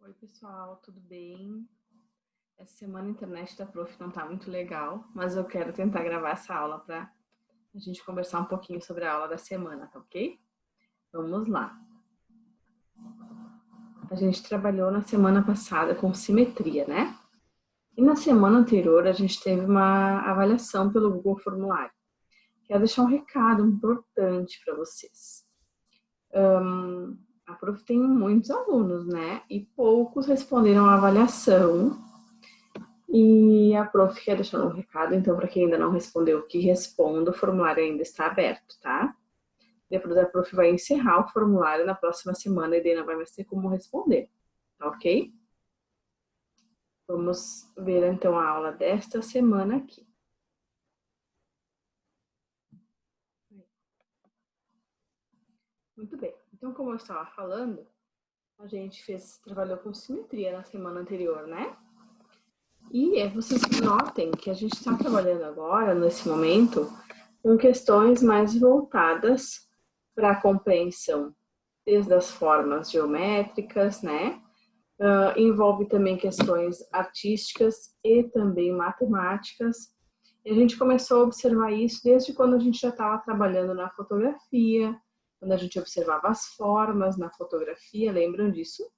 Oi, pessoal, tudo bem? Essa semana a internet da Prof não tá muito legal, mas eu quero tentar gravar essa aula para a gente conversar um pouquinho sobre a aula da semana, tá ok? Vamos lá. A gente trabalhou na semana passada com simetria, né? E na semana anterior a gente teve uma avaliação pelo Google Formulário. Quero deixar um recado importante para vocês. A Prof tem muitos alunos, né? E poucos responderam a avaliação. E a Prof quer deixar um recado, então, para quem ainda não respondeu, que responda, o formulário ainda está aberto, tá? Depois a Prof vai encerrar o formulário na próxima semana e daí não vai mais ter como responder, tá ok? Vamos ver, então, a aula desta semana aqui. Muito bem. Então, como eu estava falando, a gente trabalhou com simetria na semana anterior, né? E vocês notem que a gente está trabalhando agora, nesse momento, com questões mais voltadas para a compreensão desde as formas geométricas, né? Envolve também questões artísticas e também matemáticas. E a gente começou a observar isso desde quando a gente já estava trabalhando na fotografia, quando a gente observava as formas na fotografia, lembram disso?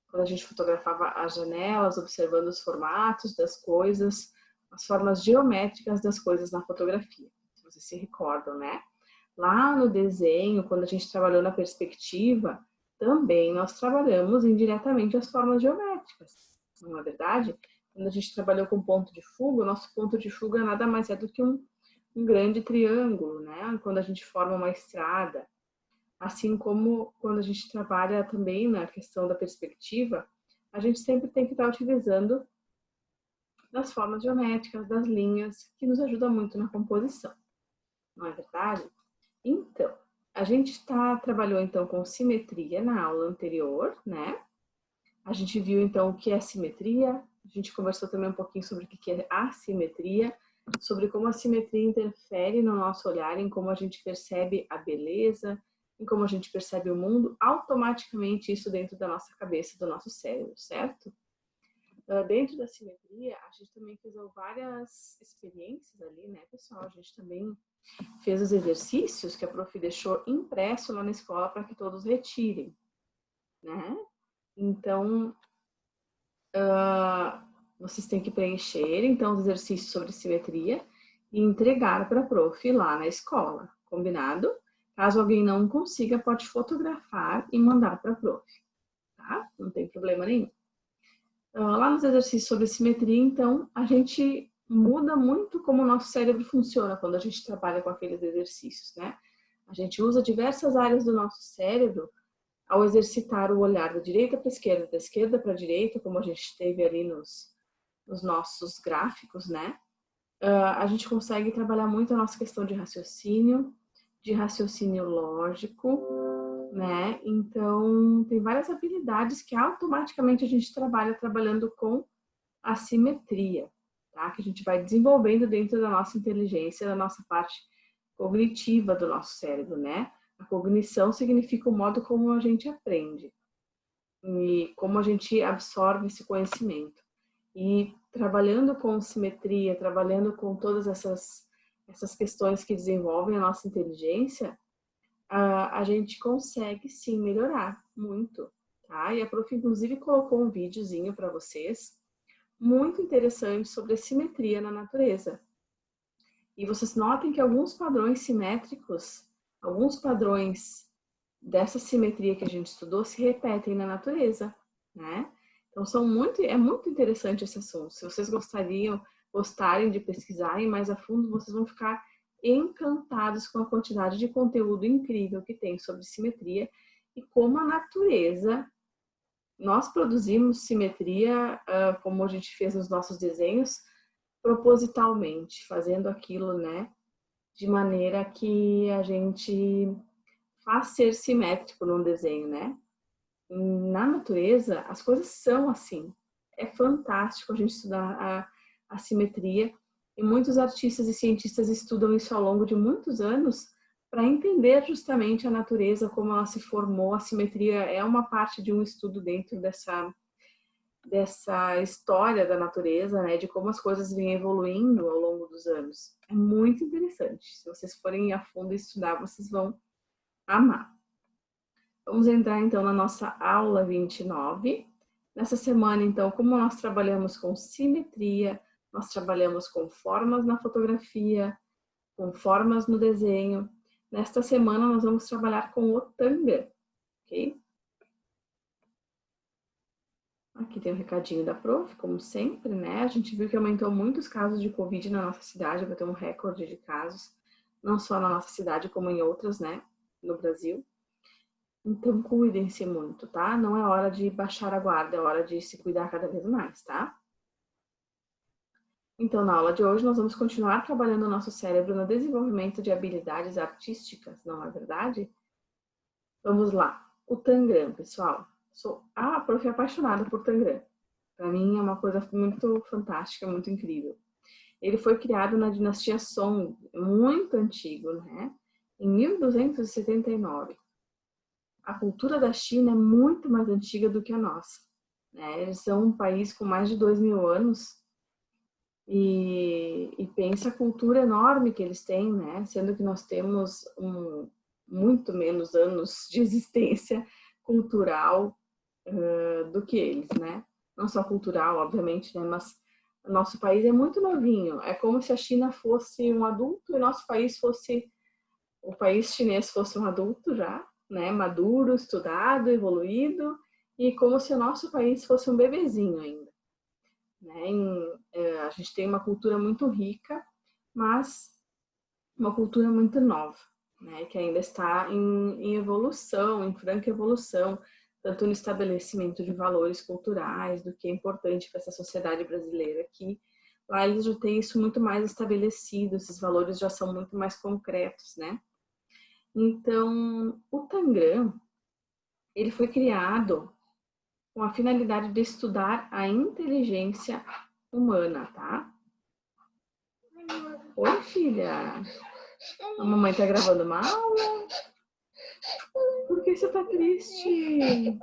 Quando a gente fotografava as janelas, observando os formatos das coisas, as formas geométricas das coisas na fotografia. Se vocês se recordam, né? Lá no desenho, quando a gente trabalhou na perspectiva, também nós trabalhamos indiretamente as formas geométricas, não é verdade? Quando a gente trabalhou com ponto de fuga, o nosso ponto de fuga nada mais é do que um grande triângulo, né? Quando a gente forma uma estrada. Assim como quando a gente trabalha também na questão da perspectiva, a gente sempre tem que estar utilizando das formas geométricas, das linhas, que nos ajuda muito na composição, não é verdade? Então, a gente trabalhou então com simetria na aula anterior, né? A gente viu então o que é simetria, a gente conversou também um pouquinho sobre o que é assimetria, sobre como a simetria interfere no nosso olhar, em como a gente percebe a beleza, em como a gente percebe o mundo, automaticamente isso dentro da nossa cabeça, do nosso cérebro, certo? Dentro da simetria, a gente também fez várias experiências ali, né, pessoal? A gente também fez os exercícios que a Prof deixou impresso lá na escola para que todos retirem, né? Então, vocês têm que preencher, então, os exercícios sobre simetria e entregar para a Prof lá na escola, combinado? Caso alguém não consiga, pode fotografar e mandar para a Prof, tá? Não tem problema nenhum. Lá nos exercícios sobre simetria, então, a gente muda muito como o nosso cérebro funciona quando a gente trabalha com aqueles exercícios, né? A gente usa diversas áreas do nosso cérebro ao exercitar o olhar da direita para a esquerda, da esquerda para a direita, como a gente teve ali nos nossos gráficos, né? A gente consegue trabalhar muito a nossa questão de raciocínio lógico, né? Então, tem várias habilidades que automaticamente a gente trabalha trabalhando com a simetria, tá? Que a gente vai desenvolvendo dentro da nossa inteligência, da nossa parte cognitiva do nosso cérebro, né? A cognição significa o modo como a gente aprende e como a gente absorve esse conhecimento. E trabalhando com simetria, trabalhando com todas essas questões que desenvolvem a nossa inteligência, a gente consegue sim melhorar muito, tá? E a Prof, inclusive, colocou um videozinho para vocês, muito interessante sobre a simetria na natureza. E vocês notem que alguns padrões simétricos, alguns padrões dessa simetria que a gente estudou se repetem na natureza, né? Então é muito interessante esse assunto. Se vocês gostarem de pesquisarem mais a fundo, vocês vão ficar encantados com a quantidade de conteúdo incrível que tem sobre simetria e como a natureza, nós produzimos simetria, como a gente fez nos nossos desenhos, propositalmente, fazendo aquilo, né, de maneira que a gente faz ser simétrico num desenho, né? Na natureza, as coisas são assim. É fantástico a gente estudar a simetria e muitos artistas e cientistas estudam isso ao longo de muitos anos para entender justamente a natureza, como ela se formou. A simetria é uma parte de um estudo dentro dessa dessa história da natureza, né, de como as coisas vêm evoluindo ao longo dos anos. É muito interessante. Se vocês forem a fundo estudar, vocês vão amar. Vamos entrar então na nossa aula 29. Nessa semana, então, como nós trabalhamos com simetria, nós trabalhamos com formas na fotografia, com formas no desenho. Nesta semana, nós vamos trabalhar com o Tangram, ok? Aqui tem o recadinho da prof, como sempre, né? A gente viu que aumentou muitos casos de Covid na nossa cidade, vai ter um recorde de casos, não só na nossa cidade, como em outras, né? No Brasil. Então, cuidem-se muito, tá? Não é hora de baixar a guarda, é hora de se cuidar cada vez mais, tá? Então, na aula de hoje, nós vamos continuar trabalhando o nosso cérebro no desenvolvimento de habilidades artísticas, não é verdade? Vamos lá. O Tangram, pessoal. Sou a prof apaixonada por Tangram. Para mim é uma coisa muito fantástica, muito incrível. Ele foi criado na dinastia Song, muito antigo, né? Em 1279. A cultura da China é muito mais antiga do que a nossa, né? Eles são um país com mais de 2.000 anos e pensa a cultura enorme que eles têm, né? Sendo que nós temos muito menos anos de existência cultural do que eles, né? Não só cultural, obviamente, né? Mas nosso país é muito novinho. É como se a China fosse um adulto e nosso país fosse... O país chinês fosse um adulto já, né? Maduro, estudado, evoluído. E como se o nosso país fosse um bebezinho ainda. Né? A gente tem uma cultura muito rica, mas uma cultura muito nova, né? Que ainda está em evolução, em franca evolução, tanto no estabelecimento de valores culturais, do que é importante para essa sociedade brasileira aqui. Lá eles já têm isso muito mais estabelecido, esses valores já são muito mais concretos, né? Então, o Tangram, ele foi criado com a finalidade de estudar a inteligência humana, tá? Oi, filha. A mamãe tá gravando uma aula. Por que você tá triste?